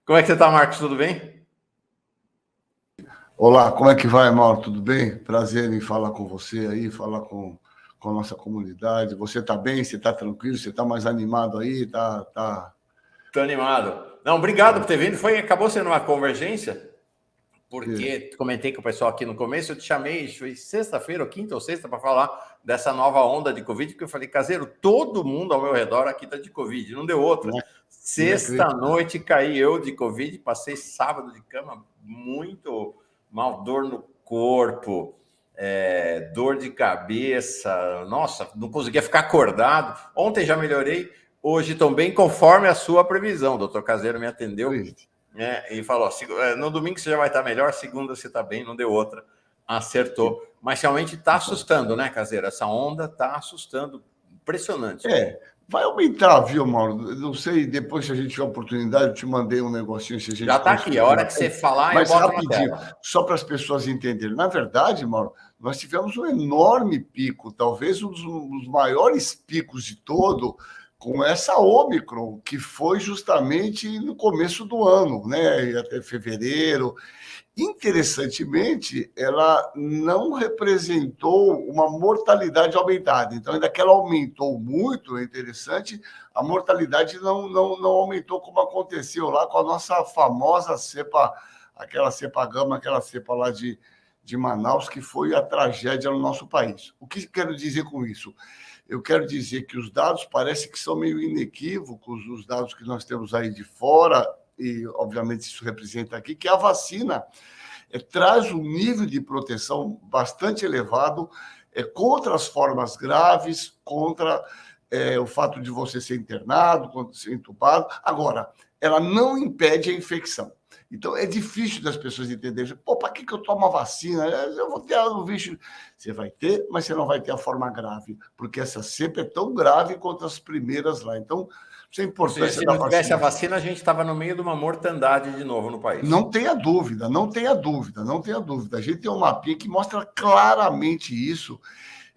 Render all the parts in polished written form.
Como é que você está, Marcos? Tudo bem? Olá, como é que vai, Mauro? Tudo bem? Prazer em falar com você aí, falar com a nossa comunidade. Você está bem? Você está tranquilo? Você está mais animado aí? Tô animado. Não, obrigado por ter vindo. Acabou sendo uma convergência, porque comentei com o pessoal aqui no começo, eu te chamei, foi sexta-feira, ou quinta ou sexta, para falar dessa nova onda de Covid, porque eu falei, caseiro, todo mundo ao meu redor aqui está de Covid, não deu outra. Sexta-noite caí eu de Covid, passei sábado de cama muito mal, dor no corpo, dor de cabeça, nossa, não conseguia ficar acordado. Ontem já melhorei, hoje também, conforme a sua previsão. O doutor Caseiro me atendeu e falou: no domingo você já vai estar melhor, segunda você está bem, não deu outra. Acertou. Mas realmente está assustando, né, Caseiro? Essa onda está assustando. Impressionante. Vai aumentar, viu, Mauro? Não sei, depois se a gente tiver oportunidade, eu te mandei um negocinho, se a gente já está aqui, a hora que você falar, mas eu boto rapidinho, na tela. só para as pessoas entenderem. Na verdade, Mauro, nós tivemos um enorme pico, talvez um dos maiores picos de todo, com essa Ômicron, que foi justamente no começo do ano, né? Até fevereiro. Interessantemente, ela não representou uma mortalidade aumentada. Então, ainda que ela aumentou muito, é interessante, a mortalidade não aumentou como aconteceu lá com a nossa famosa cepa, aquela cepa gama, aquela cepa lá de Manaus, que foi a tragédia no nosso país. O que quero dizer com isso? Eu quero dizer que os dados parecem que são meio inequívocos, os dados que nós temos aí de fora, e obviamente isso representa aqui, que a vacina traz um nível de proteção bastante elevado contra as formas graves, contra o fato de você ser internado, ser entubado. Agora, ela não impede a infecção. Então, é difícil das pessoas entenderem. Pô, para que eu tomo a vacina? Eu vou ter o bicho. Você vai ter, mas você não vai ter a forma grave, porque essa cepa é tão grave quanto as primeiras lá. Então, isso é importante. Se não tivesse a vacina, a gente estava no meio de uma mortandade de novo no país. Não tenha dúvida, não tenha dúvida, não tenha dúvida. A gente tem um mapinha que mostra claramente isso.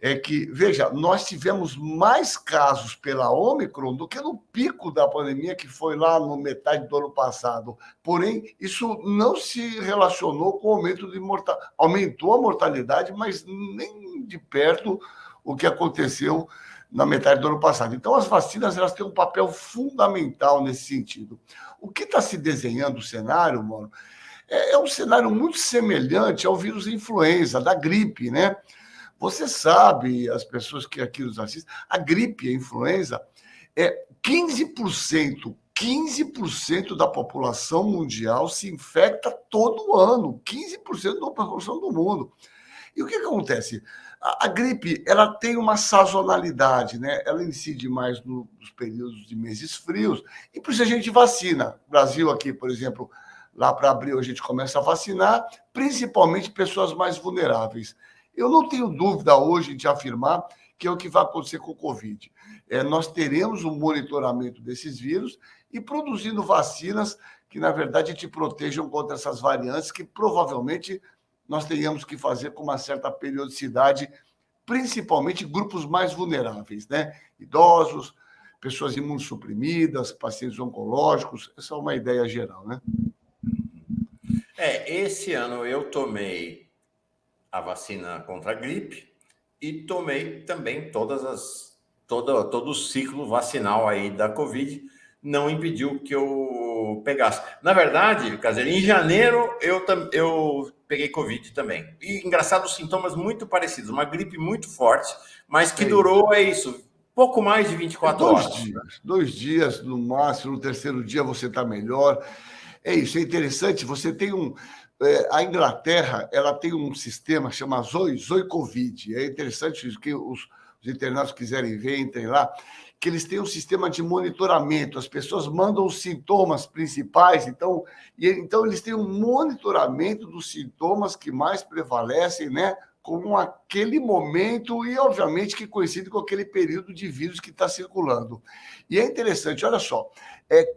É que, veja, nós tivemos mais casos pela Ômicron do que no pico da pandemia, que foi lá no metade do ano passado. Porém, isso não se relacionou com o aumento de mortalidade. Aumentou a mortalidade, mas nem de perto o que aconteceu na metade do ano passado. Então, as vacinas elas têm um papel fundamental nesse sentido. O que está se desenhando o cenário, Mauro, é um cenário muito semelhante ao vírus influenza, da gripe, né? Você sabe, as pessoas que aqui nos assistem, a gripe, a influenza, é 15% da população mundial se infecta todo ano, 15% da população do mundo. E o que acontece? A gripe, ela tem uma sazonalidade, né? Ela incide mais nos períodos de meses frios, e por isso a gente vacina. O Brasil aqui, por exemplo, lá para abril a gente começa a vacinar, principalmente pessoas mais vulneráveis. Eu não tenho dúvida hoje de afirmar que é o que vai acontecer com o Covid. Nós teremos um monitoramento desses vírus e produzindo vacinas que, na verdade, te protejam contra essas variantes que provavelmente nós tenhamos que fazer com uma certa periodicidade, principalmente grupos mais vulneráveis, né? Idosos, pessoas imunossuprimidas, pacientes oncológicos. Essa é uma ideia geral, né? Esse ano eu tomei a vacina contra a gripe e tomei também todo o ciclo vacinal aí da Covid. Não impediu que eu pegasse. Na verdade, Caseiro, em janeiro eu peguei Covid também. E engraçado, os sintomas muito parecidos, uma gripe muito forte, mas que durou pouco mais de 24 horas. 2 dias no máximo, no terceiro dia você está melhor. É isso, é interessante, você tem a Inglaterra, ela tem um sistema chamado Zoe Covid. É interessante isso, que os internautas quiserem ver, entrem lá, que eles têm um sistema de monitoramento. As pessoas mandam os sintomas principais, então eles têm um monitoramento dos sintomas que mais prevalecem, né? Com aquele momento e, obviamente, que coincide com aquele período de vírus que está circulando. E é interessante, olha só,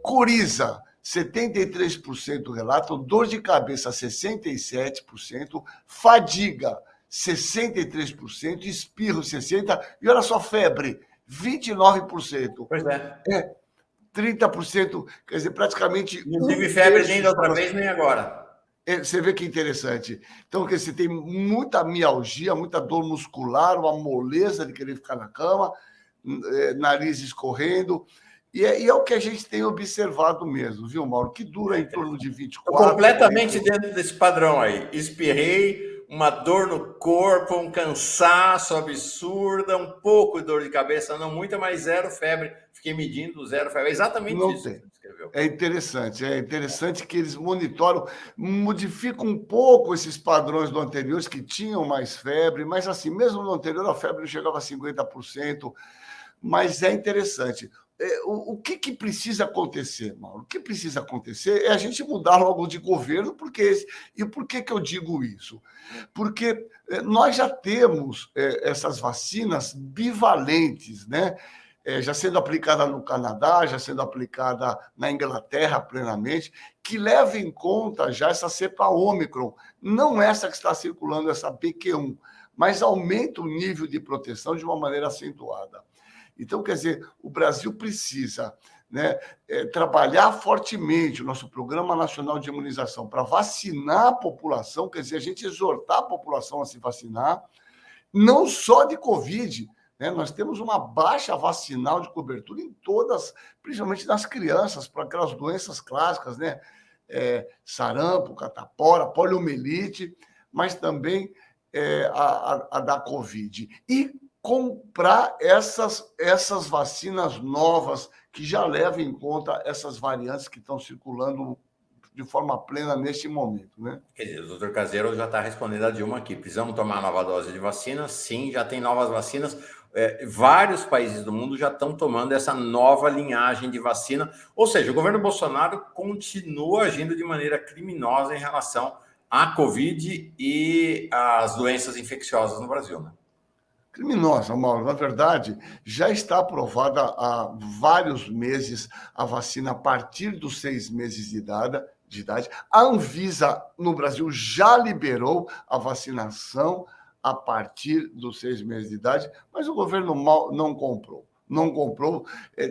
coriza, 73% relatam, dor de cabeça, 67%, fadiga, 63%, espirro, 60%, e olha só, febre, 29%. Pois é. 30%, quer dizer, praticamente... Não tive febre nem da outra vez, nem agora. Você vê que interessante. Então, quer dizer, tem muita mialgia, muita dor muscular, uma moleza de querer ficar na cama, nariz escorrendo. E é o que a gente tem observado mesmo, viu, Mauro? Que dura em torno de 24 Estou completamente dentro desse padrão aí. Espirrei, uma dor no corpo, um cansaço absurdo, um pouco de dor de cabeça, não muita, mas zero febre. Fiquei medindo zero febre. É exatamente não isso tem. que você descreveu. É interessante que eles monitoram, modificam um pouco esses padrões do anterior, que tinham mais febre, mas assim, mesmo no anterior a febre não chegava a 50%, mas é interessante. O que precisa acontecer, Mauro? O que precisa acontecer é a gente mudar logo de governo, e por que eu digo isso? Porque nós já temos essas vacinas bivalentes, né? Já sendo aplicada no Canadá, já sendo aplicada na Inglaterra plenamente, que leva em conta já essa cepa Ômicron, não essa que está circulando, essa BQ1, mas aumenta o nível de proteção de uma maneira acentuada. Então, quer dizer, o Brasil precisa, né, trabalhar fortemente o nosso Programa Nacional de Imunização para vacinar a população, quer dizer, a gente exortar a população a se vacinar, não só de Covid, né? Nós temos uma baixa vacinal de cobertura em todas, principalmente nas crianças, para aquelas doenças clássicas, né? Sarampo, catapora, poliomielite, mas também a da Covid. E comprar essas vacinas novas que já levam em conta essas variantes que estão circulando de forma plena neste momento, né? Quer dizer, o doutor Caseiro já está respondendo a Dilma aqui. Precisamos tomar nova dose de vacina? Sim, já tem novas vacinas. Vários países do mundo já estão tomando essa nova linhagem de vacina. Ou seja, o governo Bolsonaro continua agindo de maneira criminosa em relação à Covid e às doenças infecciosas no Brasil, né? Criminosa, Mauro. Na verdade, já está aprovada há vários meses a vacina a partir dos 6 meses de idade. A Anvisa, no Brasil, já liberou a vacinação a partir dos 6 meses de idade, mas o governo não comprou. Não comprou,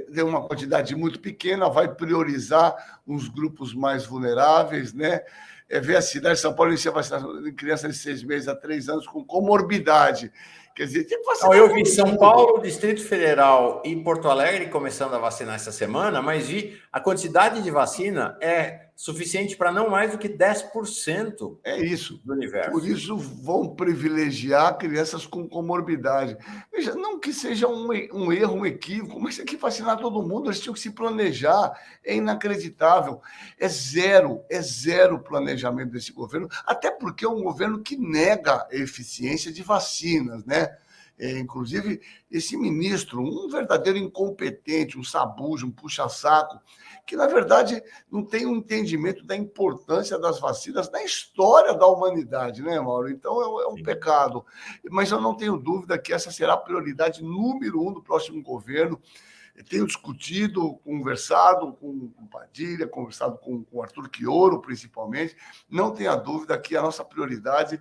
deu uma quantidade muito pequena, vai priorizar os grupos mais vulneráveis, né? Ver a cidade de São Paulo inicia a vacinação de crianças de 6 meses a 3 anos com comorbidade. Quer dizer, tem que vacinar. Eu vi São Paulo, Distrito Federal e Porto Alegre começando a vacinar essa semana, mas vi a quantidade de vacina é suficiente para não mais do que 10% do universo. Por isso vão privilegiar crianças com comorbidade. Veja, não que seja um erro, um equívoco, mas tem que vacinar todo mundo, eles tinham que se planejar. É inacreditável. É zero planejamento desse governo, até porque é um governo que nega a eficiência de vacinas, né? Inclusive, esse ministro, um verdadeiro incompetente, um sabujo, um puxa-saco, que, na verdade, não tem um entendimento da importância das vacinas na história da humanidade, né, Mauro? Então, é um pecado. Mas eu não tenho dúvida que essa será a prioridade número 1 do próximo governo. Eu tenho discutido, conversado com o Padilha, conversado com o Arthur Quioro, principalmente. Não tenha dúvida que a nossa prioridade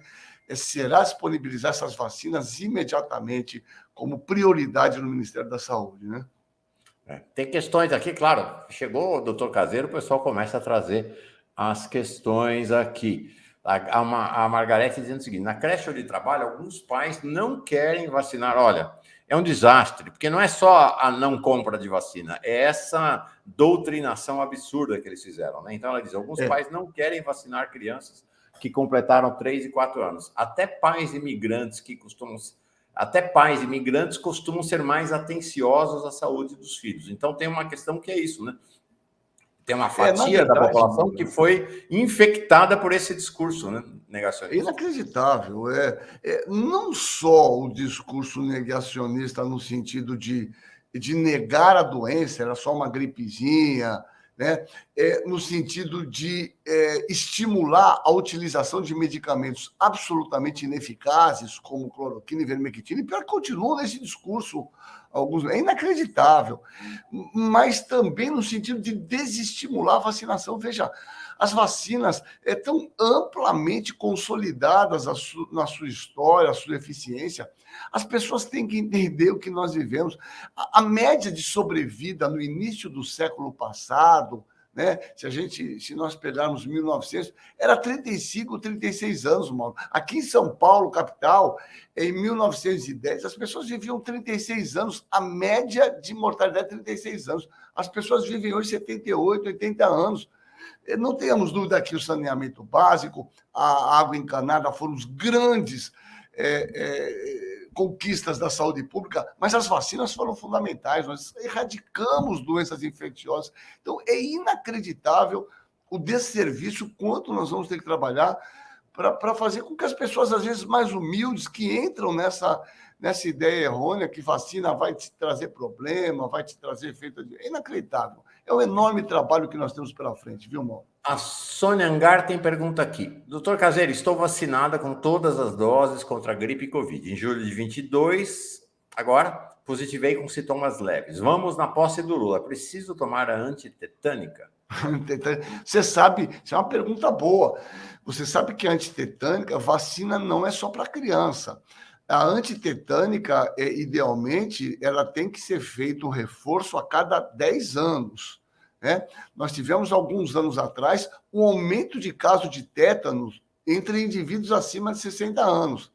será disponibilizar essas vacinas imediatamente como prioridade no Ministério da Saúde, né? Tem questões aqui, claro. Chegou o doutor Caseiro, o pessoal começa a trazer as questões aqui. A Margarete dizendo o seguinte: na creche onde trabalho, alguns pais não querem vacinar. Olha, é um desastre, porque não é só a não compra de vacina, é essa doutrinação absurda que eles fizeram, né? Então, ela diz: alguns pais não querem vacinar crianças que completaram 3 e 4 anos. Até pais imigrantes costumam ser mais atenciosos à saúde dos filhos. Então, tem uma questão que é isso, né? Tem uma fatia da população que foi infectada por esse discurso, né, negacionista. É inacreditável. Não só o discurso negacionista no sentido de negar a doença, era só uma gripezinha, né? No sentido de estimular a utilização de medicamentos absolutamente ineficazes, como cloroquina e vermectina, e pior que continuam nesse discurso É inacreditável. Mas também no sentido de desestimular a vacinação. Veja, as vacinas estão amplamente consolidadas na sua história, a sua eficiência. As pessoas têm que entender o que nós vivemos. A média de sobrevida no início do século passado, né? Se nós pegarmos 1900, era 35, 36 anos, Mauro. Aqui em São Paulo, capital, em 1910, as pessoas viviam 36 anos, a média de mortalidade é 36 anos. As pessoas vivem hoje 78, 80 anos. Não tenhamos dúvida que o saneamento básico, a água encanada foram os grandes conquistas da saúde pública, mas as vacinas foram fundamentais, nós erradicamos doenças infecciosas. Então, é inacreditável o desserviço, quanto nós vamos ter que trabalhar para fazer com que as pessoas, às vezes, mais humildes, que entram nessa ideia errônea que vacina vai te trazer problema, vai te trazer efeito... É inacreditável. É um enorme trabalho que nós temos pela frente, viu, Mauro? A Sônia Angar tem pergunta aqui. Doutor Caseiro, estou vacinada com todas as doses contra a gripe e Covid. Em julho de 22, agora, positivei com sintomas leves. Vamos na posse do Lula. Preciso tomar a antitetânica? Você sabe, isso é uma pergunta boa. Você sabe que a antitetânica, vacina não é só para criança. A antitetânica, idealmente, ela tem que ser feito um reforço a cada 10 anos. Né? Nós tivemos, alguns anos atrás, um aumento de casos de tétanos entre indivíduos acima de 60 anos.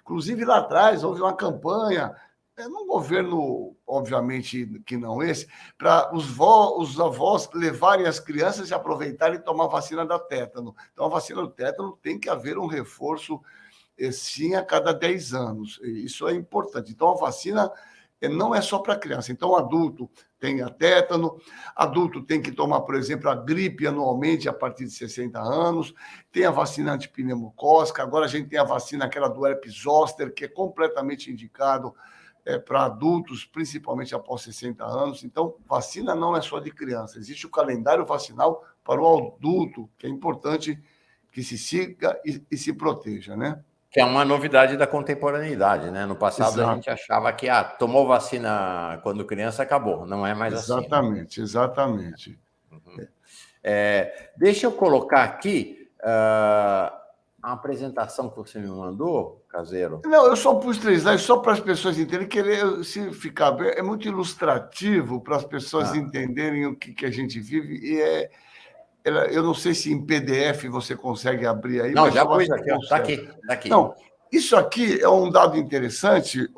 Inclusive, lá atrás, houve uma campanha, num governo, obviamente, que não esse, para os avós levarem as crianças e aproveitarem e tomar a vacina da tétano. Então, a vacina do tétano tem que haver um reforço, sim, a cada 10 anos. Isso é importante. Então, a vacina não é só para criança. Então, o adulto tem a tétano, adulto tem que tomar, por exemplo, a gripe anualmente a partir de 60 anos, tem a vacina antipneumocócica, agora a gente tem a vacina aquela do herpes zoster, que é completamente indicado para adultos, principalmente após 60 anos. Então, vacina não é só de criança, existe o calendário vacinal para o adulto, que é importante que se siga e se proteja, né? Que é uma novidade da contemporaneidade, né? No passado, Exato. A gente achava que tomou vacina quando criança, acabou. Não é mais exatamente, assim. Exatamente. Uhum. Deixa eu colocar aqui a apresentação que você me mandou, Caseiro. Não, eu só pus 3 slides só para as pessoas entenderem, se ficar bem, é muito ilustrativo para as pessoas entenderem o que a gente vive, e eu não sei se em PDF você consegue abrir aí. Não, mas já pus aqui, está aqui. Não, isso aqui é um dado interessante,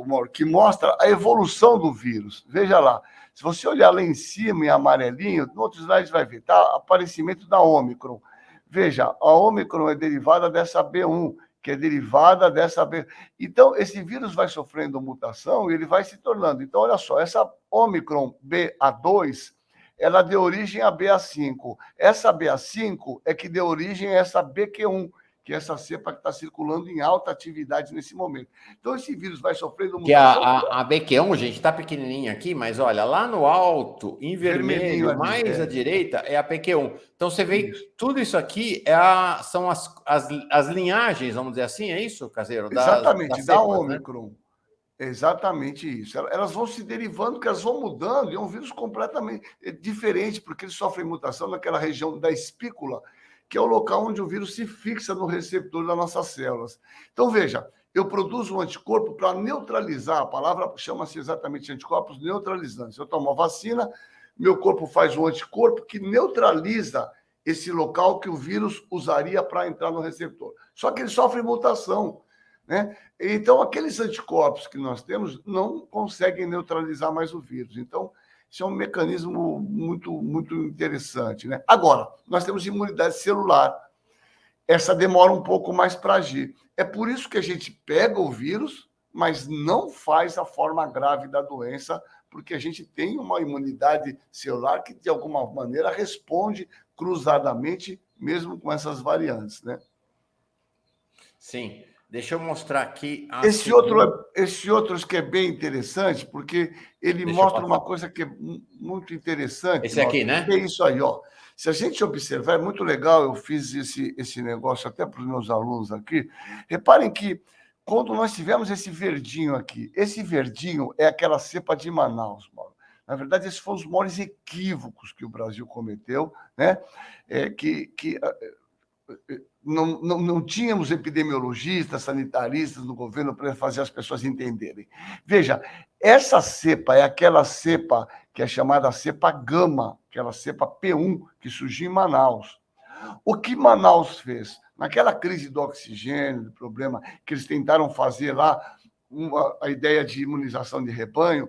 Mauro, que mostra a evolução do vírus. Veja lá, se você olhar lá em cima, em amarelinho, no outro slide vai ver, tá? Aparecimento da Ômicron. Veja, a Ômicron é derivada dessa B1, que é derivada dessa B. Então, esse vírus vai sofrendo mutação e ele vai se tornando. Então, olha só, essa Ômicron BA2, ela deu origem à BA5. Essa BA5 é que deu origem a essa BQ1, que é essa cepa que está circulando em alta atividade nesse momento. Então, esse vírus vai sofrendo mutação. Que a BQ1, gente, está pequenininha aqui, mas olha, lá no alto, em vermelho, ali, mais à direita, é a PQ1. Então, você vê, tudo isso aqui são as linhagens, vamos dizer assim, é isso, Caseiro? Exatamente, da Ômicron. Né? Exatamente isso. Elas vão se derivando, porque elas vão mudando, e é um vírus completamente diferente, porque ele sofre mutação naquela região da espícula, que é o local onde o vírus se fixa no receptor das nossas células. Então, veja, eu produzo um anticorpo para neutralizar, a palavra chama-se exatamente anticorpos neutralizantes. Eu tomo a vacina, meu corpo faz um anticorpo que neutraliza esse local que o vírus usaria para entrar no receptor. Só que ele sofre mutação, né? Então, aqueles anticorpos que nós temos não conseguem neutralizar mais o vírus. Então, isso é um mecanismo muito, muito interessante, né? Agora, nós temos imunidade celular. Essa demora um pouco mais para agir. É por isso que a gente pega o vírus, mas não faz a forma grave da doença, porque a gente tem uma imunidade celular que, de alguma maneira, responde cruzadamente, mesmo com essas variantes, né? Sim. Deixa eu mostrar aqui... Esse outro que é bem interessante, porque ele mostra uma coisa que é muito interessante. Esse aqui, né? É isso aí, ó. Se a gente observar, é muito legal, eu fiz esse negócio até para os meus alunos aqui. Reparem que quando nós tivemos esse verdinho aqui, esse verdinho é aquela cepa de Manaus, Mauro. Na verdade, esses foram os maiores equívocos que o Brasil cometeu, né? Não tínhamos epidemiologistas, sanitaristas no governo para fazer as pessoas entenderem. Veja, essa cepa é aquela cepa que é chamada cepa gama, aquela cepa P1 que surgiu em Manaus. O que Manaus fez? Naquela crise do oxigênio, do problema que eles tentaram fazer lá, a ideia de imunização de rebanho,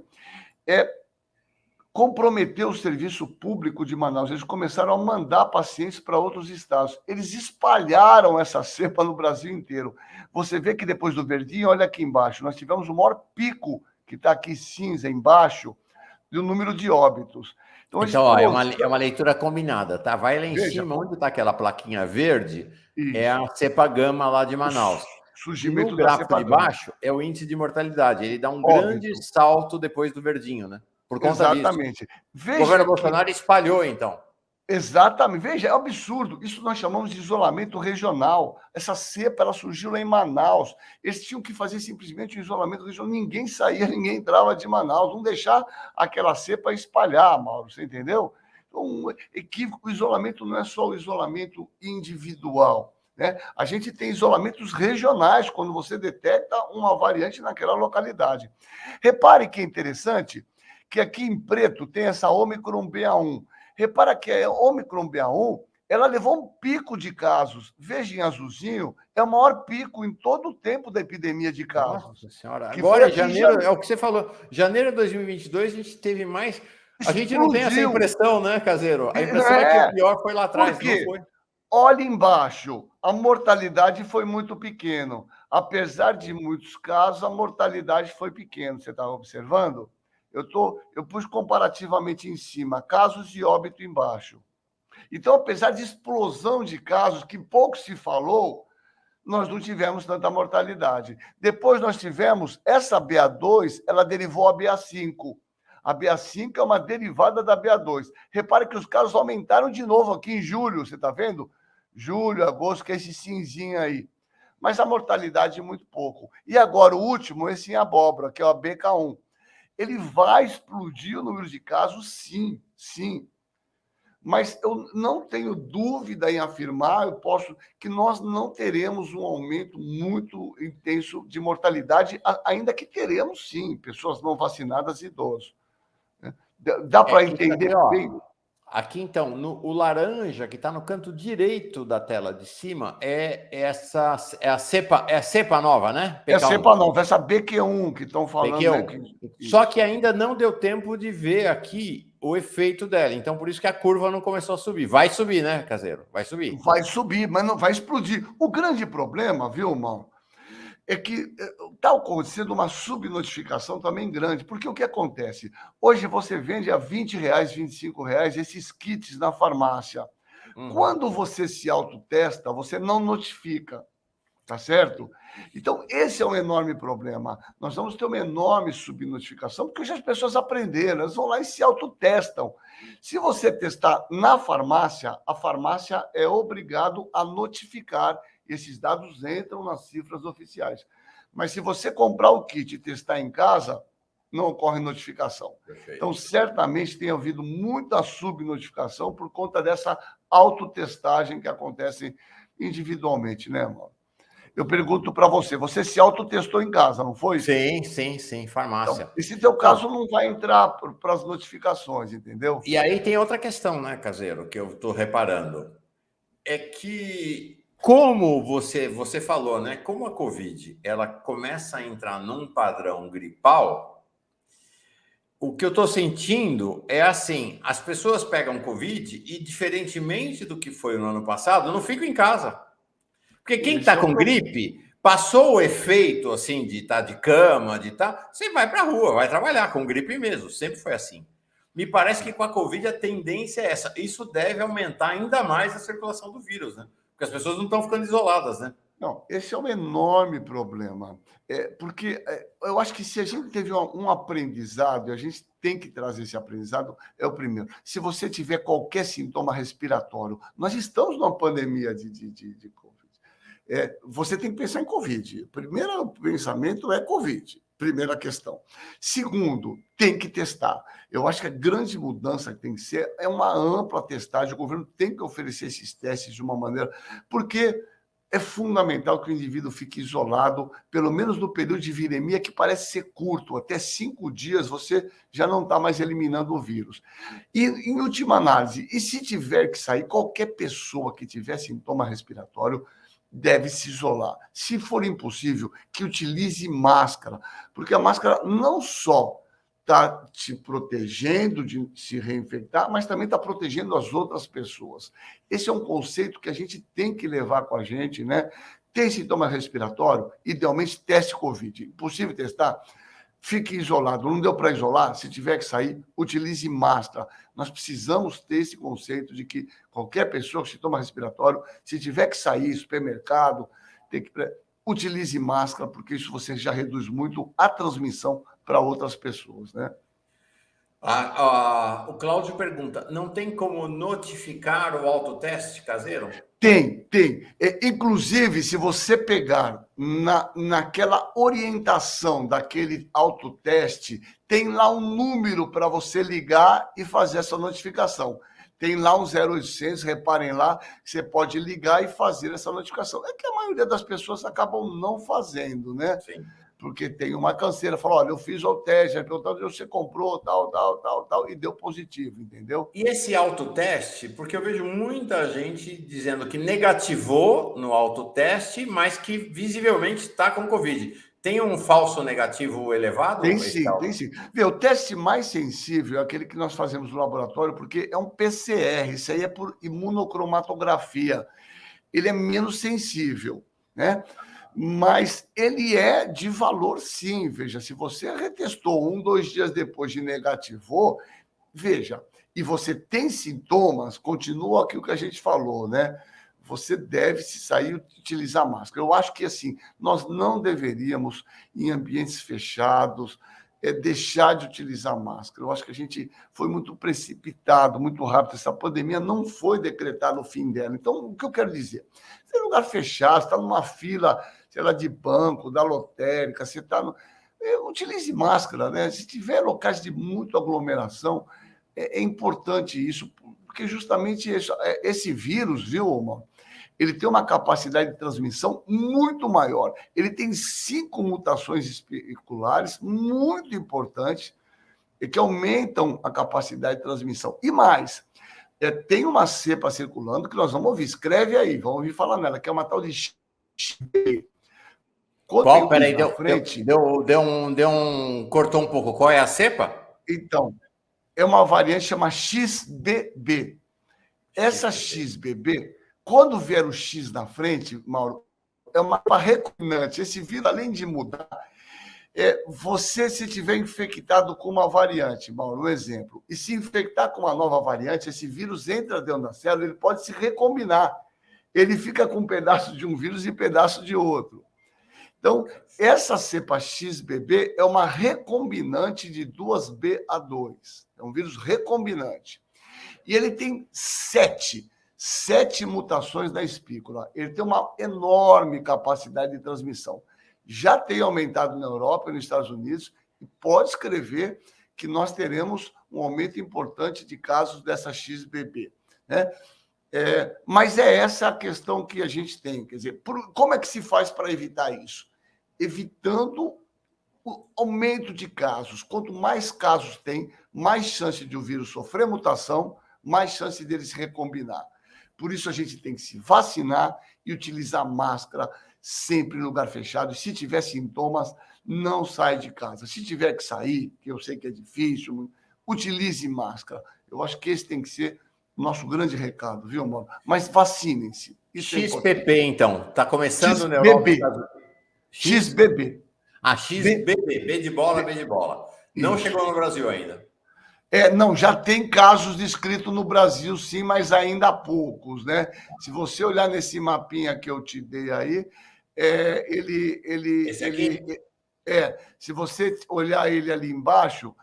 comprometeu o serviço público de Manaus. Eles começaram a mandar pacientes para outros estados. Eles espalharam essa cepa no Brasil inteiro. Você vê que depois do verdinho, olha aqui embaixo, nós tivemos o maior pico, que está aqui cinza embaixo, do número de óbitos. Então, ó, é uma leitura combinada, tá? Vai lá em cima, onde está aquela plaquinha verde, isso. É a cepa gama lá de Manaus. Surgimento no gráfico de baixo é o índice de mortalidade. Ele dá um grande salto depois do verdinho, né? Por conta Exatamente. disso. O governo Bolsonaro espalhou, então. Exatamente. Veja, é um absurdo. Isso nós chamamos de isolamento regional. Essa cepa, ela surgiu lá em Manaus. Eles tinham que fazer simplesmente um isolamento regional. Ninguém saía, ninguém entrava de Manaus. Não deixar aquela cepa espalhar, Mauro, você entendeu? Então, equívoco, o isolamento não é só o isolamento individual, né? A gente tem isolamentos regionais, quando você detecta uma variante naquela localidade. Repare que é interessante que aqui em preto tem essa Ômicron BA1. Repara que a Ômicron BA1, ela levou um pico de casos. Veja em azulzinho, é o maior pico em todo o tempo da epidemia de casos. Nossa Senhora. Agora, em janeiro, é o que você falou, janeiro de 2022, a gente teve mais... A gente não tem essa impressão, né, Caseiro? A impressão é que o pior foi lá atrás, não foi? Olha embaixo, a mortalidade foi muito pequena. Apesar de muitos casos, a mortalidade foi pequena. Você está observando? Eu pus comparativamente em cima, casos e óbito embaixo. Então, apesar de explosão de casos, que pouco se falou, nós não tivemos tanta mortalidade. Depois nós tivemos, essa BA2, ela derivou a BA5. A BA5 é uma derivada da BA2. Repare que os casos aumentaram de novo aqui em julho, você está vendo? Julho, agosto, que é esse cinzinho aí. Mas a mortalidade é muito pouco. E agora, o último, esse em abóbora, que é o BK1. Ele vai explodir o número de casos, sim, sim. Mas eu não tenho dúvida em afirmar, que nós não teremos um aumento muito intenso de mortalidade, ainda que teremos, sim, pessoas não vacinadas e idosos. Dá para entender bem? Aqui, então, o laranja, que está no canto direito da tela de cima, é a cepa nova, né? PK1. É a cepa nova, essa BQ1 que estão falando. BQ1. Né? Só que ainda não deu tempo de ver aqui o efeito dela. Então, por isso que a curva não começou a subir. Vai subir, né, Caseiro? Vai subir. Vai subir, mas não vai explodir. O grande problema, viu, irmão, é que está acontecendo uma subnotificação também grande. Porque o que acontece? Hoje você vende a R$20, R$25 esses kits na farmácia. Quando você se autotesta, você não notifica. Tá certo? Então, esse é um enorme problema. Nós vamos ter uma enorme subnotificação, porque hoje as pessoas aprenderam, elas vão lá e se autotestam. Se você testar na farmácia, a farmácia é obrigado a notificar. Esses dados entram nas cifras oficiais. Mas se você comprar o kit e testar em casa, não ocorre notificação. Perfeito. Então, certamente tem havido muita subnotificação por conta dessa autotestagem que acontece individualmente, né, mano? Eu pergunto para você, você se autotestou em casa, não foi? Sim, farmácia. Então, esse teu caso não vai entrar para as notificações, entendeu? E aí tem outra questão, né, Caseiro, que eu estou reparando. É que, como você falou, né? Como a Covid ela começa a entrar num padrão gripal, o que eu estou sentindo é assim: as pessoas pegam Covid e, diferentemente do que foi no ano passado, não ficam em casa. Porque quem está com gripe, passou o efeito assim de estar de cama, você vai para a rua, vai trabalhar com gripe mesmo, sempre foi assim. Me parece que com a Covid a tendência é essa. Isso deve aumentar ainda mais a circulação do vírus, né? Porque as pessoas não estão ficando isoladas, né? Não, esse é um enorme problema. Porque eu acho que se a gente teve um aprendizado, e a gente tem que trazer esse aprendizado, é o primeiro. Se você tiver qualquer sintoma respiratório, nós estamos numa pandemia de Covid. Você tem que pensar em Covid. O primeiro pensamento é Covid, primeira questão. Segundo, tem que testar. Eu acho que a grande mudança que tem que ser é uma ampla testagem. O governo tem que oferecer esses testes de uma maneira... Porque é fundamental que o indivíduo fique isolado, pelo menos no período de viremia, que parece ser curto. Até 5 dias você já não está mais eliminando o vírus. E, em última análise, e se tiver que sair, qualquer pessoa que tiver sintoma respiratório deve se isolar. Se for impossível, que utilize máscara, porque a máscara não só está te protegendo de se reinfectar, mas também está protegendo as outras pessoas. Esse é um conceito que a gente tem que levar com a gente, né? Tem sintoma respiratório? Idealmente, teste Covid. Impossível testar? Fique isolado. Não deu para isolar? Se tiver que sair, utilize máscara. Nós precisamos ter esse conceito de que qualquer pessoa com sintoma respiratório, se tiver que sair, supermercado, utilize máscara, porque isso você já reduz muito a transmissão para outras pessoas, né? O Cláudio pergunta, não tem como notificar o autoteste caseiro? Tem. Inclusive, se você pegar naquela orientação daquele autoteste, tem lá um número para você ligar e fazer essa notificação. Tem lá um 0800, reparem lá, que você pode ligar e fazer essa notificação. É que a maioria das pessoas acabam não fazendo, né? Sim. Porque tem uma canseira, fala, olha, eu fiz o teste, perguntando, você comprou, tal, e deu positivo, entendeu? E esse autoteste, porque eu vejo muita gente dizendo que negativou no autoteste, mas que visivelmente está com Covid. Tem um falso negativo elevado? Tem sim. O teste mais sensível é aquele que nós fazemos no laboratório, porque é um PCR, isso aí é por imunocromatografia. Ele é menos sensível, né? Mas ele é de valor, sim. Veja, se você retestou 1, 2 dias depois de negativou, veja, e você tem sintomas, continua aquilo que a gente falou, né? Você deve se sair e utilizar máscara. Eu acho que, assim, nós não deveríamos, em ambientes fechados, deixar de utilizar máscara. Eu acho que a gente foi muito precipitado, muito rápido. Essa pandemia não foi decretada o fim dela. Então, o que eu quero dizer? Você é um lugar fechado, você está numa fila, sei lá, de banco, da lotérica, você está no... Utilize máscara, né? Se tiver locais de muita aglomeração, é importante isso, porque justamente esse vírus, viu, Omar? Ele tem uma capacidade de transmissão muito maior. Ele tem 5 mutações especulares muito importantes que aumentam a capacidade de transmissão. E mais, tem uma cepa circulando que nós vamos ouvir. Escreve aí, vamos ouvir falar nela, que é uma tal de XBB. Qual? Peraí, cortou um pouco. Qual é a cepa? Então, é uma variante chamada XBB. Essa XBB, quando vier o X na frente, Mauro, é uma recombinante. Esse vírus, além de mudar, você, se tiver infectado com uma variante, Mauro, um exemplo, e se infectar com uma nova variante, esse vírus entra dentro da célula, ele pode se recombinar. Ele fica com um pedaço de um vírus e um pedaço de outro. Então, essa cepa XBB é uma recombinante de 2BA2. É um vírus recombinante. E ele tem 7 mutações na espícula. Ele tem uma enorme capacidade de transmissão. Já tem aumentado na Europa e nos Estados Unidos, e pode escrever que nós teremos um aumento importante de casos dessa XBB, né? Mas é essa a questão que a gente tem. Quer dizer, como é que se faz para evitar isso? Evitando o aumento de casos. Quanto mais casos tem, mais chance de o vírus sofrer mutação, mais chance dele se recombinar. Por isso, a gente tem que se vacinar e utilizar máscara sempre em lugar fechado. E se tiver sintomas, não sai de casa. Se tiver que sair, que eu sei que é difícil, utilize máscara. Eu acho que esse tem que ser o nosso grande recado, viu, mano? Mas vacinem-se. XPP, então. Está começando XBB. na Europa. XBB. XBB. B de bola, B de bola. Não chegou no Brasil ainda. Não, já tem casos descritos no Brasil, sim, mas ainda há poucos, né? Se você olhar nesse mapinha que eu te dei aí, Esse aqui? se você olhar ele ali embaixo,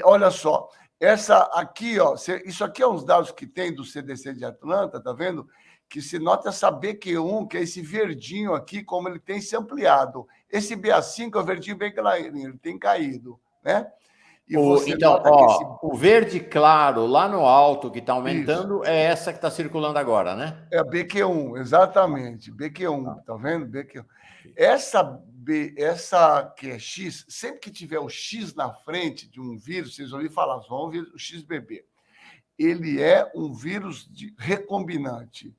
olha só, Essa aqui, ó, isso aqui é uns dados que tem do CDC de Atlanta, tá vendo? Que se nota essa BQ1, que é esse verdinho aqui, como ele tem se ampliado. Esse BA5 é o verdinho bem clarinho, ele tem caído, né? E você Então, nota que esse... ó, o verde claro lá no alto que está Isso, aumentando é essa que está circulando agora, né? é a BQ1, exatamente, BQ1, tá vendo? BQ1. Essa que é X, sempre que tiver o X na frente de um vírus, vocês ouviram falar, vão ouvir o XBB. Ele é um vírus recombinante.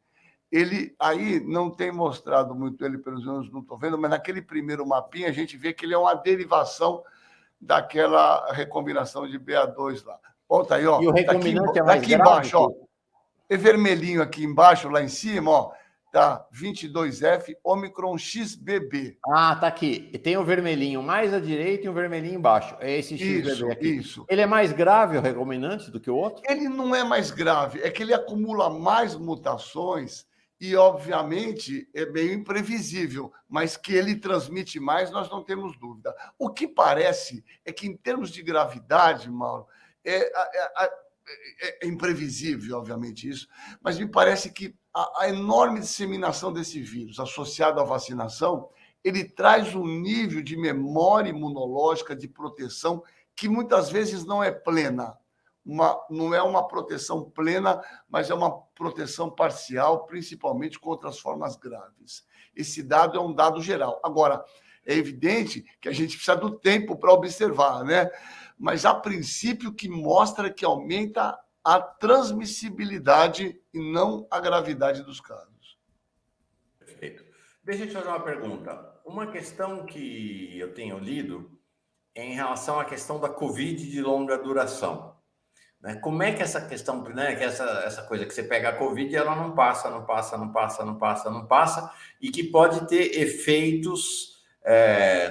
Ele aí não tem mostrado muito ele, pelos menos não estou vendo, mas naquele primeiro mapinha a gente vê que ele é uma derivação daquela recombinação de BA2 lá. Volta aí, ó. E o recombinante é Tá mais aqui grave? embaixo, ó. É vermelhinho aqui embaixo, lá em cima, ó. Tá 22F Omicron XBB. Ah, tá aqui. E tem o vermelhinho mais à direita e um vermelhinho embaixo. É esse XBB aqui. Isso. Ele é mais grave, o recombinante, do que o outro? Ele não é mais grave, é que ele acumula mais mutações e, obviamente, é meio imprevisível, mas que ele transmite mais, nós não temos dúvida. O que parece é que, em termos de gravidade, Mauro, é imprevisível, obviamente, isso, mas me parece que a enorme disseminação desse vírus, associado à vacinação, ele traz um nível de memória imunológica, de proteção, que muitas vezes não é plena. Não é uma proteção plena, mas é uma proteção parcial, principalmente contra as formas graves. Esse dado é um dado geral. Agora, é evidente que a gente precisa do tempo para observar, né? Mas, a princípio, que mostra que aumenta a transmissibilidade e não a gravidade dos casos. Perfeito. Deixa eu te fazer uma pergunta. Uma questão que eu tenho lido é em relação à questão da Covid de longa duração. Como é que essa questão, né, que essa coisa que você pega a Covid e ela não passa, e que pode ter efeitos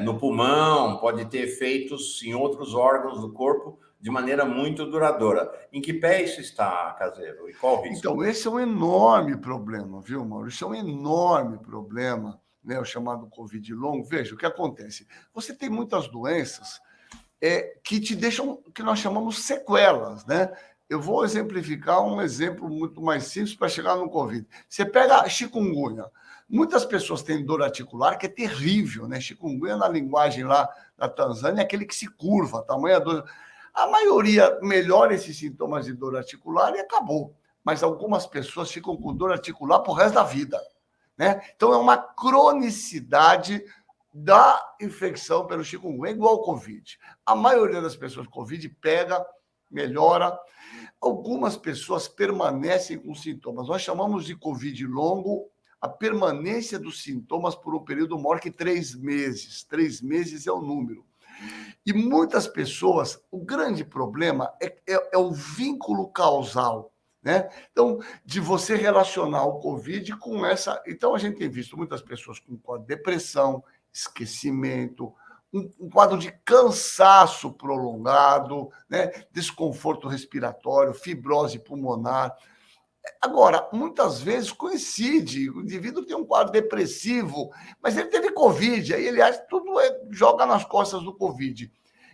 no pulmão, pode ter efeitos em outros órgãos do corpo de maneira muito duradoura. Em que pé isso está, Caseiro? E qual o risco? Então, esse é um enorme problema, viu, Mauro? Isso é um enorme problema, né, o chamado Covid longo. Veja, o que acontece? Você tem muitas doenças que te deixam, que nós chamamos sequelas, né? Eu vou exemplificar um exemplo muito mais simples para chegar no Covid. Você pega a chikungunya. Muitas pessoas têm dor articular, que é terrível, né? Chikungunya, na linguagem lá da Tanzânia, é aquele que se curva, tamanha dor. A maioria melhora esses sintomas de dor articular e acabou. Mas algumas pessoas ficam com dor articular pro resto da vida, né? Então, é uma cronicidade da infecção pelo chikungunya, igual ao Covid. A maioria das pessoas com Covid pega, melhora. Algumas pessoas permanecem com sintomas. Nós chamamos de Covid longo a permanência dos sintomas por um período maior que 3 meses. 3 meses é o número. E muitas pessoas, o grande problema é o vínculo causal, né? Então, de você relacionar o Covid com essa... Então, a gente tem visto muitas pessoas com depressão, esquecimento, um quadro de cansaço prolongado, né? Desconforto respiratório, fibrose pulmonar. Agora, muitas vezes coincide, o indivíduo tem um quadro depressivo, mas ele teve Covid, aí ele acha que tudo joga nas costas do Covid.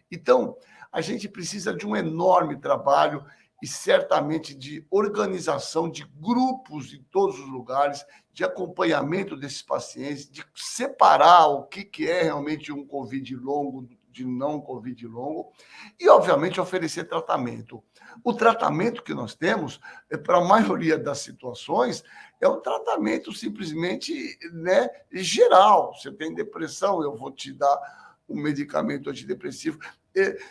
Então, a gente precisa de um enorme trabalho e certamente de organização de grupos em todos os lugares, de acompanhamento desses pacientes, de separar o que é realmente um Covid longo de não Covid longo e, obviamente, oferecer tratamento. O tratamento que nós temos, para a maioria das situações, é um tratamento simplesmente, né, geral. Você tem depressão, eu vou te dar um medicamento antidepressivo.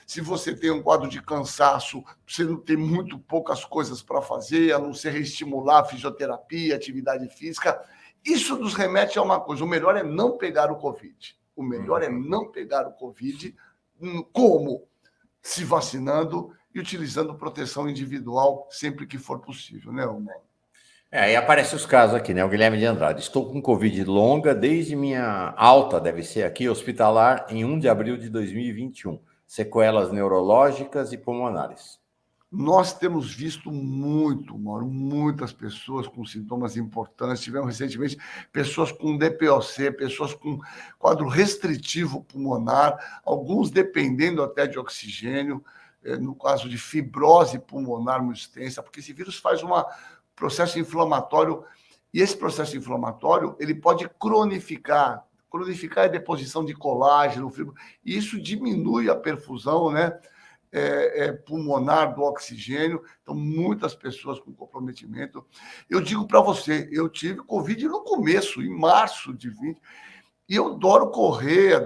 Se você tem um quadro de cansaço, você não tem muito poucas coisas para fazer, a não ser reestimular a fisioterapia, atividade física. Isso nos remete a uma coisa: o melhor é não pegar o Covid. O melhor é não pegar o Covid. Como? Se vacinando e utilizando proteção individual sempre que for possível, né, Omar? Aí aparecem os casos aqui, né? O Guilherme de Andrade. Estou com Covid longa desde minha alta, deve ser aqui, hospitalar, em 1 de abril de 2021. Sequelas neurológicas e pulmonares. Nós temos visto muito, Mauro, muitas pessoas com sintomas importantes. Tivemos recentemente pessoas com DPOC, pessoas com quadro restritivo pulmonar, alguns dependendo até de oxigênio. no caso de fibrose pulmonar muito extensa, porque esse vírus faz um processo inflamatório, e esse processo inflamatório ele pode cronificar. Cronificar é a deposição de colágeno, fibra, e isso diminui a perfusão, né? Pulmonar do oxigênio, então muitas pessoas com comprometimento. Eu digo para você, eu tive Covid no começo, em março de 20, e eu adoro correr,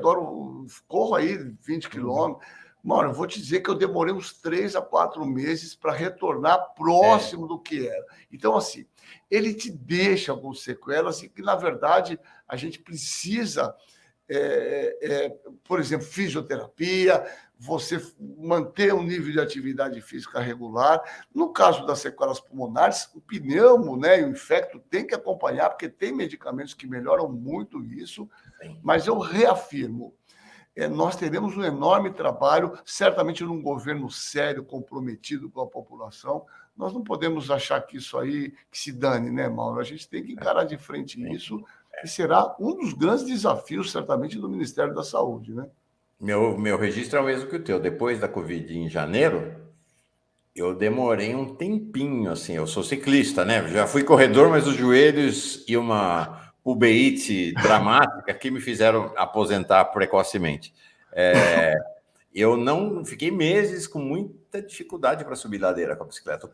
corro aí 20 quilômetros. Mano, eu vou te dizer que eu demorei uns 3 a 4 meses para retornar próximo do que era. Então, assim, ele te deixa algumas sequelas e que, na verdade, a gente precisa, por exemplo, fisioterapia, você manter um nível de atividade física regular. No caso das sequelas pulmonares, o pneumo, né, e o infecto tem que acompanhar, porque tem medicamentos que melhoram muito isso, mas eu reafirmo, nós teremos um enorme trabalho, certamente num governo sério, comprometido com a população. Nós não podemos achar que isso aí que se dane, né, Mauro? A gente tem que encarar de frente isso, e será um dos grandes desafios, certamente, do Ministério da Saúde, né? Meu registro é o mesmo que o teu. Depois da Covid em janeiro, eu demorei um tempinho, assim. Eu sou ciclista, né? Já fui corredor, mas os joelhos e uma ubeíte dramática que me fizeram aposentar precocemente. Eu não fiquei meses com muita dificuldade para subir ladeira com a bicicleta.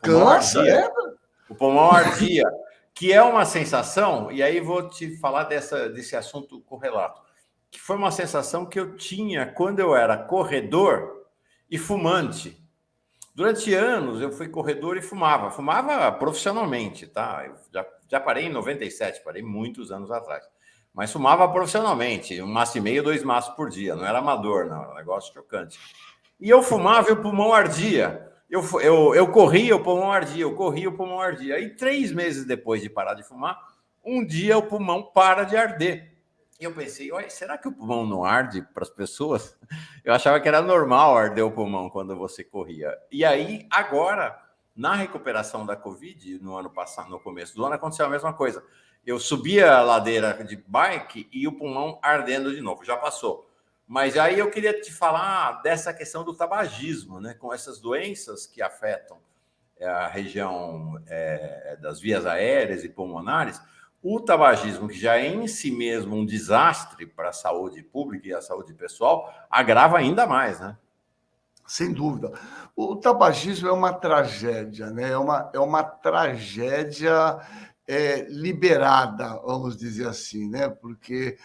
O pulmão ardia, que é uma sensação, e aí vou te falar desse assunto correlato, que foi uma sensação que eu tinha quando eu era corredor e fumante. Durante anos eu fui corredor e fumava profissionalmente, tá? Eu já parei em 97, parei muitos anos atrás, mas fumava profissionalmente, 1,5 maço, 2 maços por dia, não era amador, não, era um negócio chocante. E eu fumava e o pulmão ardia. Eu corria, o pulmão ardia, eu corria, o pulmão ardia. Aí 3 meses depois de parar de fumar, um dia o pulmão para de arder. E eu pensei, olha, será que o pulmão não arde para as pessoas? Eu achava que era normal arder o pulmão quando você corria. E aí, agora, na recuperação da Covid, no ano passado, no começo do ano, aconteceu a mesma coisa. Eu subia a ladeira de bike e o pulmão ardendo de novo, já passou. Mas aí eu queria te falar dessa questão do tabagismo, né? Com essas doenças que afetam a região das vias aéreas e pulmonares. O tabagismo, que já é em si mesmo um desastre para a saúde pública e a saúde pessoal, agrava ainda mais, né? Sem dúvida. O tabagismo é uma tragédia, né? É uma tragédia liberada, vamos dizer assim, né? Porque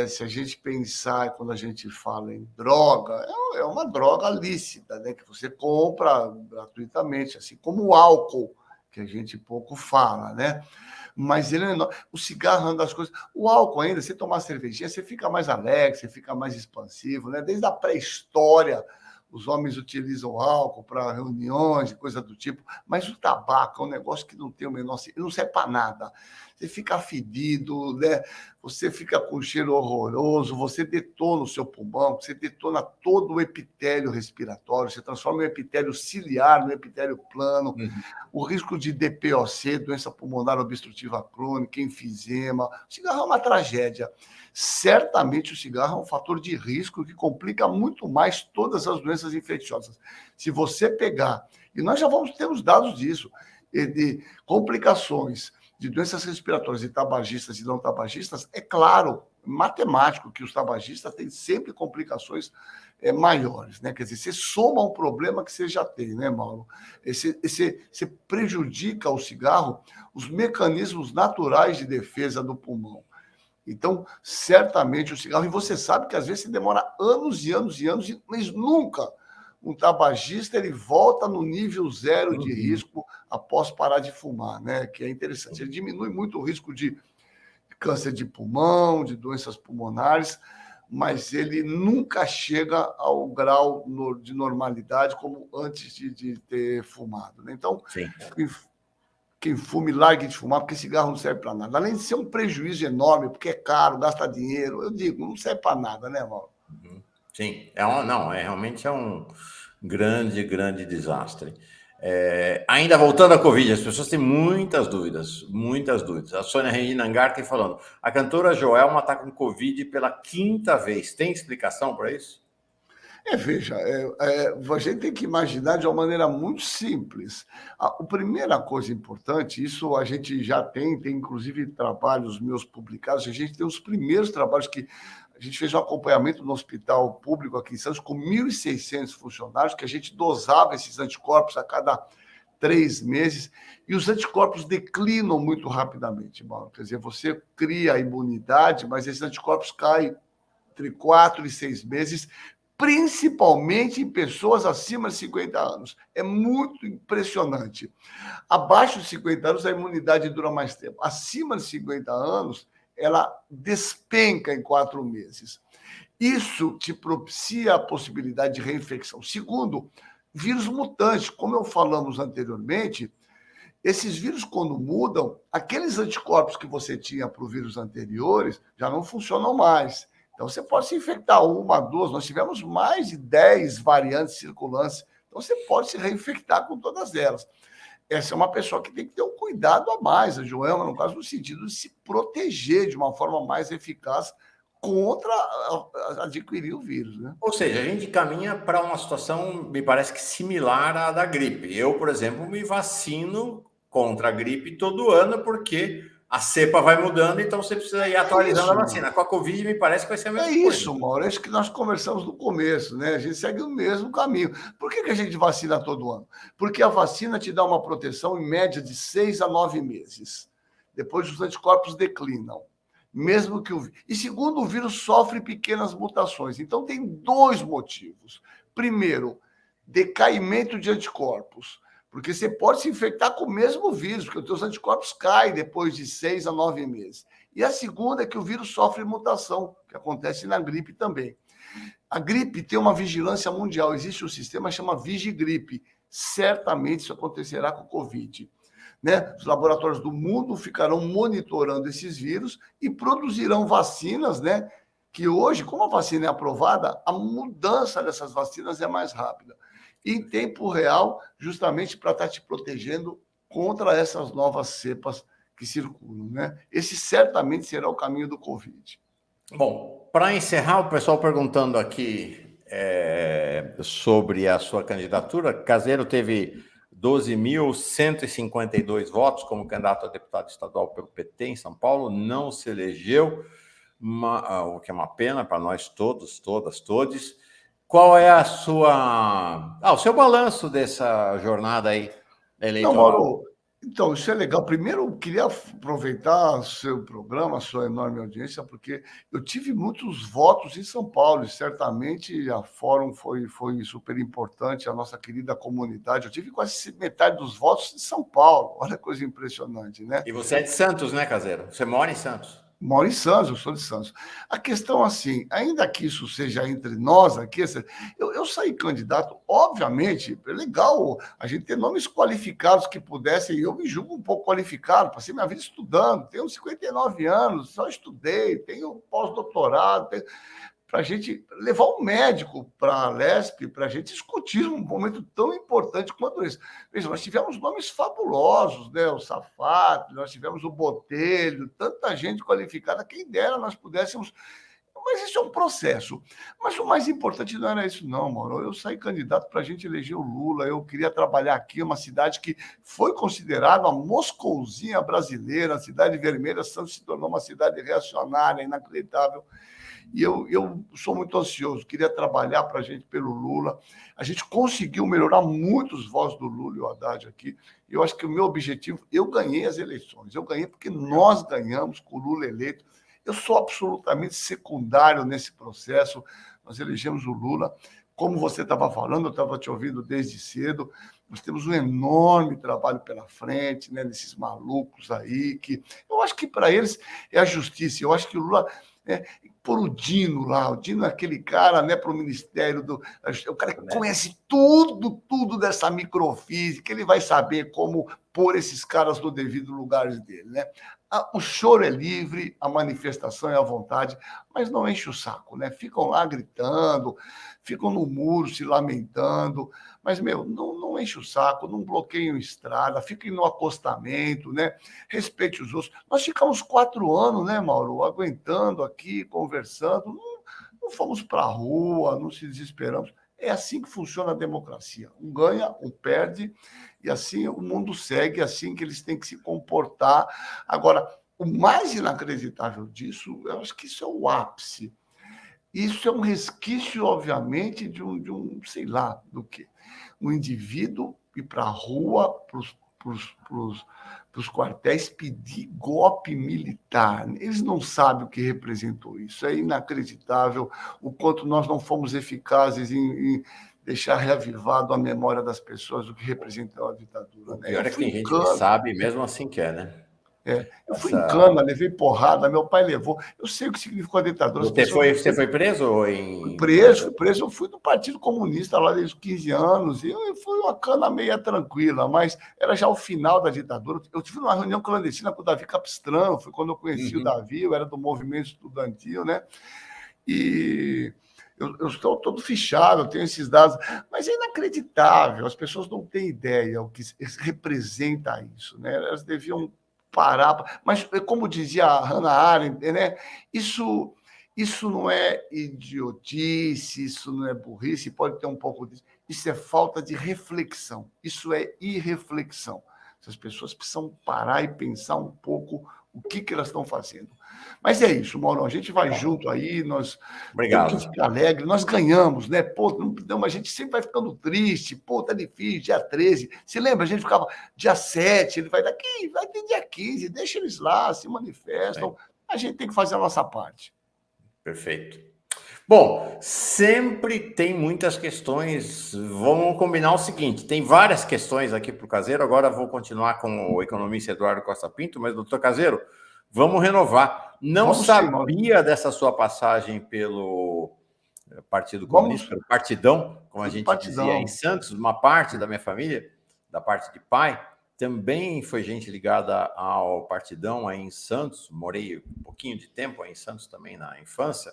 se a gente pensar, quando a gente fala em droga, é uma droga lícita, né? Que você compra gratuitamente, assim como o álcool, que a gente pouco fala, né? Mas ele o cigarro é uma das coisas. O álcool ainda, você tomar cervejinha, você fica mais alegre, você fica mais expansivo, né? Desde a pré-história, os homens utilizam álcool para reuniões e coisa do tipo, mas o tabaco é um negócio que não tem o menor sentido, não serve para nada. Você fica fedido, né? Você fica com um cheiro horroroso, você detona o seu pulmão, você detona todo o epitélio respiratório, você transforma o epitélio ciliar no epitélio plano, o risco de DPOC, doença pulmonar obstrutiva crônica, enfisema. O cigarro é uma tragédia. Certamente o cigarro é um fator de risco que complica muito mais todas as doenças infecciosas. Se você pegar, e nós já vamos ter os dados disso, de complicações de doenças respiratórias e tabagistas e não tabagistas, é claro, matemático, que os tabagistas têm sempre complicações maiores, né? Quer dizer, você soma um problema que você já tem, né, Mauro? Você prejudica o cigarro, os mecanismos naturais de defesa do pulmão. Então, certamente o cigarro, e você sabe que às vezes demora anos e anos e anos, mas nunca um tabagista ele volta no nível zero de risco após parar de fumar, né? Que é interessante. Ele diminui muito o risco de câncer de pulmão, de doenças pulmonares, mas ele nunca chega ao grau de normalidade como antes de ter fumado, né? Então, quem fume, largue de fumar, porque cigarro não serve para nada. Além de ser um prejuízo enorme, porque é caro, gasta dinheiro, eu digo, não serve para nada, né, Mauro? Sim, realmente é um grande, grande desastre. Ainda voltando à Covid, as pessoas têm muitas dúvidas, muitas dúvidas. A Sônia Regina Angarten falando, a cantora Joelma está com Covid pela 5ª vez. Tem explicação para isso? Veja, a gente tem que imaginar de uma maneira muito simples. A primeira coisa importante, isso a gente já tem inclusive trabalhos meus publicados, a gente tem os primeiros trabalhos que a gente fez um acompanhamento no hospital público aqui em Santos com 1.600 funcionários, que a gente dosava esses anticorpos a cada 3 meses, e os anticorpos declinam muito rapidamente, Mauro. Quer dizer, você cria a imunidade, mas esses anticorpos caem entre 4 e 6 meses, principalmente em pessoas acima de 50 anos. É muito impressionante. Abaixo de 50 anos, a imunidade dura mais tempo. Acima de 50 anos, ela despenca em 4 meses. Isso te propicia a possibilidade de reinfecção. Segundo, vírus mutantes. Como eu falamos anteriormente, esses vírus, quando mudam, aqueles anticorpos que você tinha para os vírus anteriores já não funcionam mais. Então, você pode se infectar uma, duas. Nós tivemos mais de 10 variantes circulantes. Então, você pode se reinfectar com todas elas. Essa é uma pessoa que tem que ter um cuidado a mais, a Joelma, no caso, no sentido de se proteger de uma forma mais eficaz contra adquirir o vírus, né? Ou seja, a gente caminha para uma situação, me parece que similar à da gripe. Eu, por exemplo, me vacino contra a gripe todo ano, porque a cepa vai mudando, então você precisa ir atualizando a vacina. Com a Covid, me parece que vai ser a mesma coisa. Isso, Mauro. É isso que nós conversamos no começo, né? A gente segue o mesmo caminho. Por que a gente vacina todo ano? Porque a vacina te dá uma proteção em média de 6 a 9 meses. Depois os anticorpos declinam. Mesmo que o... E segundo, o vírus sofre pequenas mutações. Então, tem 2 motivos. Primeiro, decaimento de anticorpos. Porque você pode se infectar com o mesmo vírus, porque os seus anticorpos caem depois de 6 a 9 meses. E a segunda é que o vírus sofre mutação, que acontece na gripe também. A gripe tem uma vigilância mundial, existe um sistema que chama Vigigripe. Certamente isso acontecerá com o Covid. Né? Os laboratórios do mundo ficarão monitorando esses vírus e produzirão vacinas, né? Que hoje, como a vacina é aprovada, a mudança dessas vacinas é mais rápida. E em tempo real, justamente para estar te protegendo contra essas novas cepas que circulam, né? Esse certamente será o caminho do Covid. Bom, para encerrar, o pessoal perguntando aqui sobre a sua candidatura. Caseiro teve 12.152 votos como candidato a deputado estadual pelo PT em São Paulo, não se elegeu, o que é uma pena para nós todos, todas, todes. Qual é o seu balanço dessa jornada aí eleitoral? Não, Mauro, então, isso é legal. Primeiro, eu queria aproveitar o seu programa, a sua enorme audiência, porque eu tive muitos votos em São Paulo, e certamente a Fórum foi super importante, a nossa querida comunidade. Eu tive quase metade dos votos em São Paulo. Olha que coisa impressionante, né? E você é de Santos, né, Caseiro? Você mora em Santos. Moro em Santos, eu sou de Santos. A questão, assim, ainda que isso seja entre nós aqui, eu saí candidato, obviamente, é legal a gente ter nomes qualificados que pudessem, eu me julgo um pouco qualificado, passei minha vida estudando, tenho 59 anos, só estudei, tenho pós-doutorado, para a gente levar um médico para a Lesp, para a gente discutir um momento tão importante quanto esse. Veja, nós tivemos nomes fabulosos, né? O Safat, nós tivemos o Botelho, tanta gente qualificada, quem dera nós pudéssemos. Mas isso é um processo. Mas o mais importante não era isso, não, Mauro. Eu saí candidato para a gente eleger o Lula, eu queria trabalhar aqui, uma cidade que foi considerada a Moscouzinha brasileira, a cidade vermelha, Santos se tornou uma cidade reacionária, inacreditável. E eu sou muito ansioso, queria trabalhar para a gente pelo Lula. A gente conseguiu melhorar muito os votos do Lula e o Haddad aqui. Eu acho que o meu objetivo, eu ganhei as eleições. Eu ganhei porque nós ganhamos com o Lula eleito. Eu sou absolutamente secundário nesse processo. Nós elegemos o Lula. Como você estava falando, eu estava te ouvindo desde cedo. Nós temos um enorme trabalho pela frente, né, desses malucos aí, que eu acho que para eles é a justiça. Eu acho que o Lula... por o Dino lá, o Dino é aquele cara, né, para o Ministério do... O cara que conhece tudo dessa microfísica, ele vai saber como pôr esses caras no devido lugar dele, né? O choro é livre, a manifestação é à vontade, mas não enche o saco, né? Ficam lá gritando, ficam no muro se lamentando, mas, não enche o saco, não bloqueiam estrada, fiquem no acostamento, né? Respeite os outros. Nós ficamos 4 anos, né, Mauro, aguentando aqui, conversando, não fomos para a rua, não se desesperamos. É assim que funciona a democracia. Um ganha, um perde, e assim o mundo segue, assim que eles têm que se comportar. Agora, o mais inacreditável disso, eu acho que isso é o ápice. Isso é um resquício, obviamente, de um sei lá do quê. Um indivíduo ir para a rua, para os quartéis, pedir golpe militar. Eles não sabem o que representou isso. É inacreditável o quanto nós não fomos eficazes em deixar reavivado a memória das pessoas o que representou a ditadura. O Né? pior é que tem gente que sabe e mesmo assim quer, né? Eu fui em cana, levei porrada, meu pai levou. Eu sei o que significou a ditadura. Você foi preso? Ou Fui preso. Eu fui do Partido Comunista lá desde os 15 anos, e foi uma cana meia tranquila, mas era já o final da ditadura. Eu tive uma reunião clandestina com o Davi Capistrano, foi quando eu conheci o Davi, eu era do movimento estudantil, né? E eu estou todo fichado, eu tenho esses dados, mas é inacreditável, as pessoas não têm ideia o que representa isso, né? Elas deviam parar, mas como dizia a Hannah Arendt, né? Isso não é idiotice, isso não é burrice, pode ter um pouco disso. Isso é falta de reflexão, isso é irreflexão. As pessoas precisam parar e pensar um pouco o que elas estão fazendo. Mas é isso, Mauro, a gente vai junto aí, nós temos que ficar alegre, nós ganhamos, né? Pô, não, a gente sempre vai ficando triste, pô, tá difícil, dia 13. Se lembra, a gente ficava dia 7, ele vai ter dia 15, deixa eles lá, se manifestam. A gente tem que fazer a nossa parte. Perfeito. Bom, sempre tem muitas questões. Vamos combinar o seguinte: tem várias questões aqui para o Caseiro. Agora vou continuar com o economista Eduardo Costa Pinto, mas, doutor Caseiro, vamos renovar. Não sabia dessa sua passagem pelo Partido Comunista, pelo Partidão, como a gente dizia em Santos. Uma parte da minha família, da parte de pai, também foi gente ligada ao Partidão aí em Santos. Morei um pouquinho de tempo aí em Santos também na infância.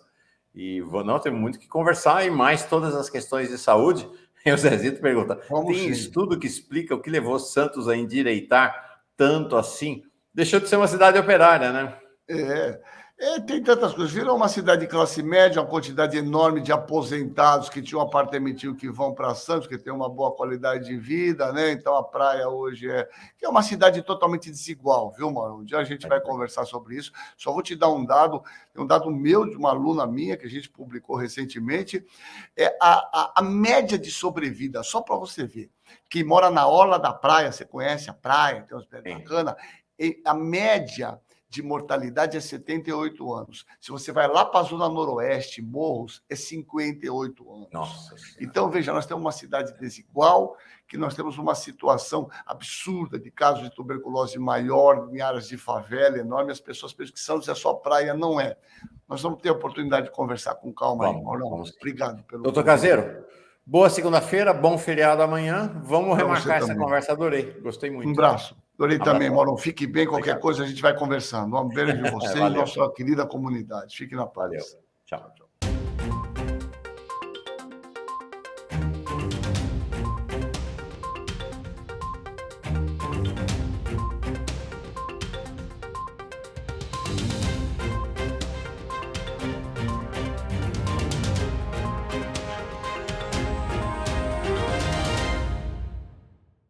E não tem muito que conversar, e mais todas as questões de saúde. E o Zezito pergunta: tem estudo que explica o que levou Santos a endireitar tanto assim? Deixou de ser uma cidade operária, né? Tem tantas coisas. Virou uma cidade de classe média, uma quantidade enorme de aposentados que tinham um apartamentinho que vão para Santos, que tem uma boa qualidade de vida, né? Então a praia hoje é uma cidade totalmente desigual, viu, Mauro? Um dia a gente vai conversar sobre isso. Só vou te dar um dado meu, de uma aluna minha, que a gente publicou recentemente, a média de sobrevida, só para você ver, que mora na orla da praia, você conhece a praia, tem uns pés bacana, a média de mortalidade é 78 anos. Se você vai lá para a Zona Noroeste, Morros, é 58 anos. Nossa. Então, veja, nós temos uma cidade desigual, que nós temos uma situação absurda de casos de tuberculose maior em áreas de favela enorme. As pessoas pensam que Santos é só praia, não é. Nós vamos ter a oportunidade de conversar com calma aí, Mauro. Obrigado pelo... Doutor Caseiro, boa segunda-feira, bom feriado amanhã. Vamos remarcar essa conversa, adorei. Gostei muito. Um abraço. Adorei também, Mauro. Fique bem, qualquer coisa a gente vai conversando. Um beijo de você e nossa querida comunidade. Fique na paz. Valeu. Tchau.